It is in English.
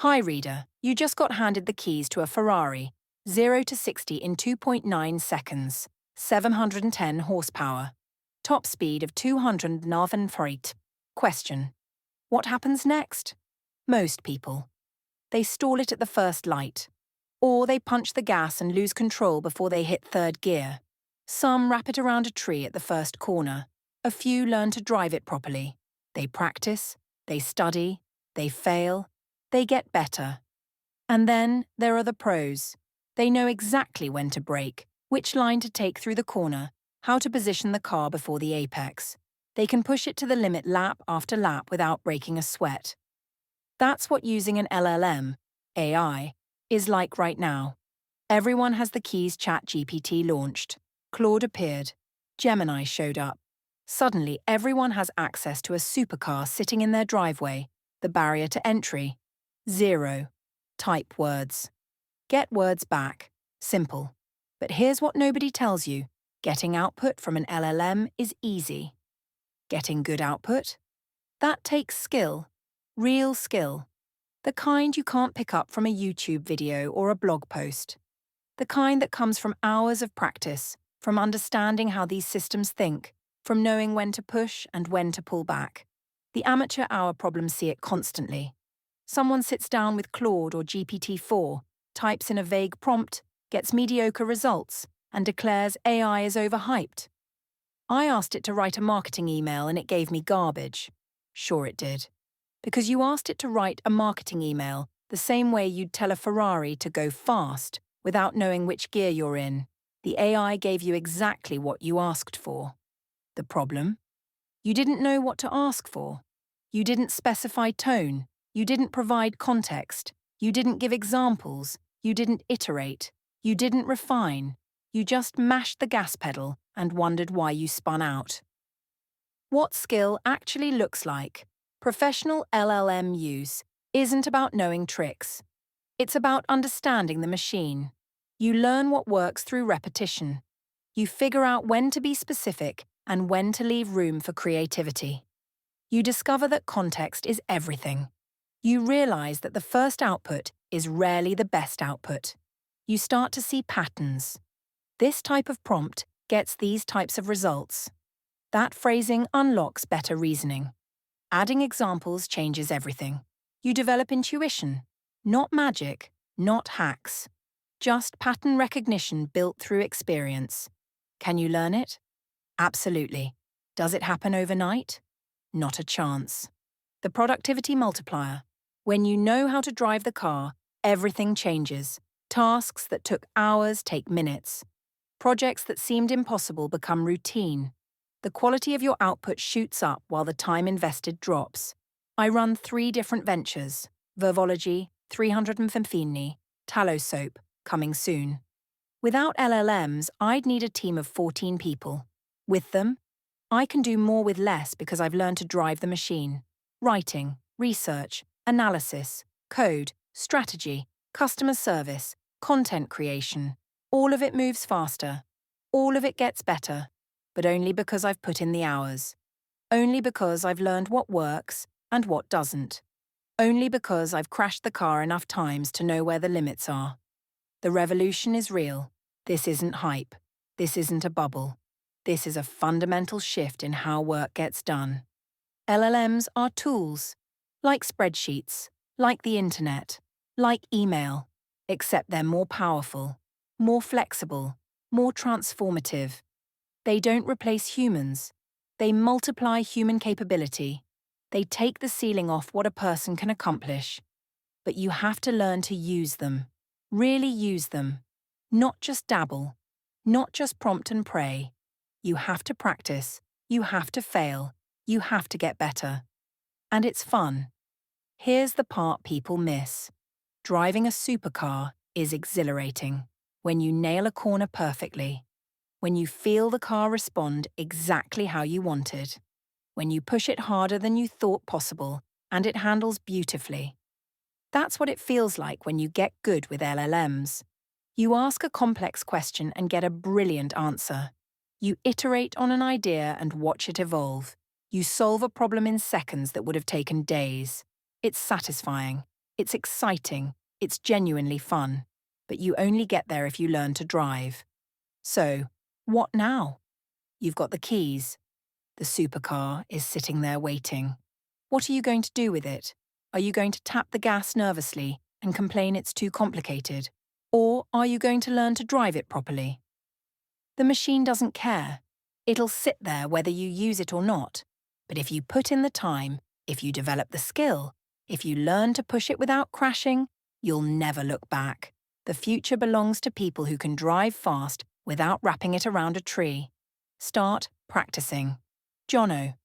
Hi reader, you just got handed the keys to a Ferrari, 0 to 60 in 2.9 seconds, 710 horsepower, top speed of 200 km/h. Question: what happens next? Most people. They stall it at the first light, or they punch the gas and lose control before they hit third gear. Some wrap it around a tree at the first corner. A few learn to drive it properly. They practice, they study, they fail, they get better. And then there are the pros. They know exactly when to brake, which line to take through the corner, how to position the car before the apex. They can push it to the limit lap after lap without breaking a sweat. That's what using an LLM, AI, is like right now. Everyone has the keys. ChatGPT launched. Claude appeared. Gemini showed up. Suddenly, everyone has access to a supercar sitting in their driveway. The barrier to entry: 0. Type words. Get words back. Simple. But here's what nobody tells you. Getting output from an LLM is easy. Getting good output? That takes skill. Real skill. The kind you can't pick up from a YouTube video or a blog post. The kind that comes from hours of practice, from understanding how these systems think, from knowing when to push and when to pull back. The amateur hour problems see it constantly. Someone sits down with Claude or GPT-4, types in a vague prompt, gets mediocre results, and declares AI is overhyped. I asked it to write a marketing email and it gave me garbage. Sure it did. Because you asked it to write a marketing email the same way you'd tell a Ferrari to go fast without knowing which gear you're in. The AI gave you exactly what you asked for. The problem? You didn't know what to ask for. You didn't specify tone. You didn't provide context. You didn't give examples. You didn't iterate. You didn't refine. You just mashed the gas pedal and wondered why you spun out. What skill actually looks like? Professional LLM use isn't about knowing tricks. It's about understanding the machine. You learn what works through repetition. You figure out when to be specific and when to leave room for creativity. You discover that context is everything. You realize that the first output is rarely the best output. You start to see patterns. This type of prompt gets these types of results. That phrasing unlocks better reasoning. Adding examples changes everything. You develop intuition, not magic, not hacks. Just pattern recognition built through experience. Can you learn it? Absolutely. Does it happen overnight? Not a chance. The productivity multiplier. When you know how to drive the car, everything changes. Tasks that took hours take minutes. Projects that seemed impossible become routine. The quality of your output shoots up while the time invested drops. I run 3 different ventures: Vervology, 315, tallow soap, coming soon. Without LLMs, I'd need a team of 14 people. With them, I can do more with less because I've learned to drive the machine. Writing, research, analysis, code, strategy, customer service, content creation. All of it moves faster. All of it gets better. But only because I've put in the hours. Only because I've learned what works and what doesn't. Only because I've crashed the car enough times to know where the limits are. The revolution is real. This isn't hype. This isn't a bubble. This is a fundamental shift in how work gets done. LLMs are tools, like spreadsheets, like the internet, like email, except they're more powerful, more flexible, more transformative. They don't replace humans. They multiply human capability. They take the ceiling off what a person can accomplish. But you have to learn to use them. Really use them. Not just dabble. Not just prompt and pray. You have to practice. You have to fail. You have to get better. And it's fun. Here's the part people miss. Driving a supercar is exhilarating. When you nail a corner perfectly. When you feel the car respond exactly how you wanted. When you push it harder than you thought possible and it handles beautifully. That's what it feels like when you get good with LLMs. You ask a complex question and get a brilliant answer. You iterate on an idea and watch it evolve. You solve a problem in seconds that would have taken days. It's satisfying. It's exciting, it's genuinely fun, but you only get there if you learn to drive. So, what now? You've got the keys. The supercar is sitting there waiting. What are you going to do with it? Are you going to tap the gas nervously and complain it's too complicated? Or are you going to learn to drive it properly? The machine doesn't care. It'll sit there whether you use it or not. But if you put in the time, if you develop the skill, if you learn to push it without crashing, you'll never look back. The future belongs to people who can drive fast without wrapping it around a tree. Start practicing. Jono.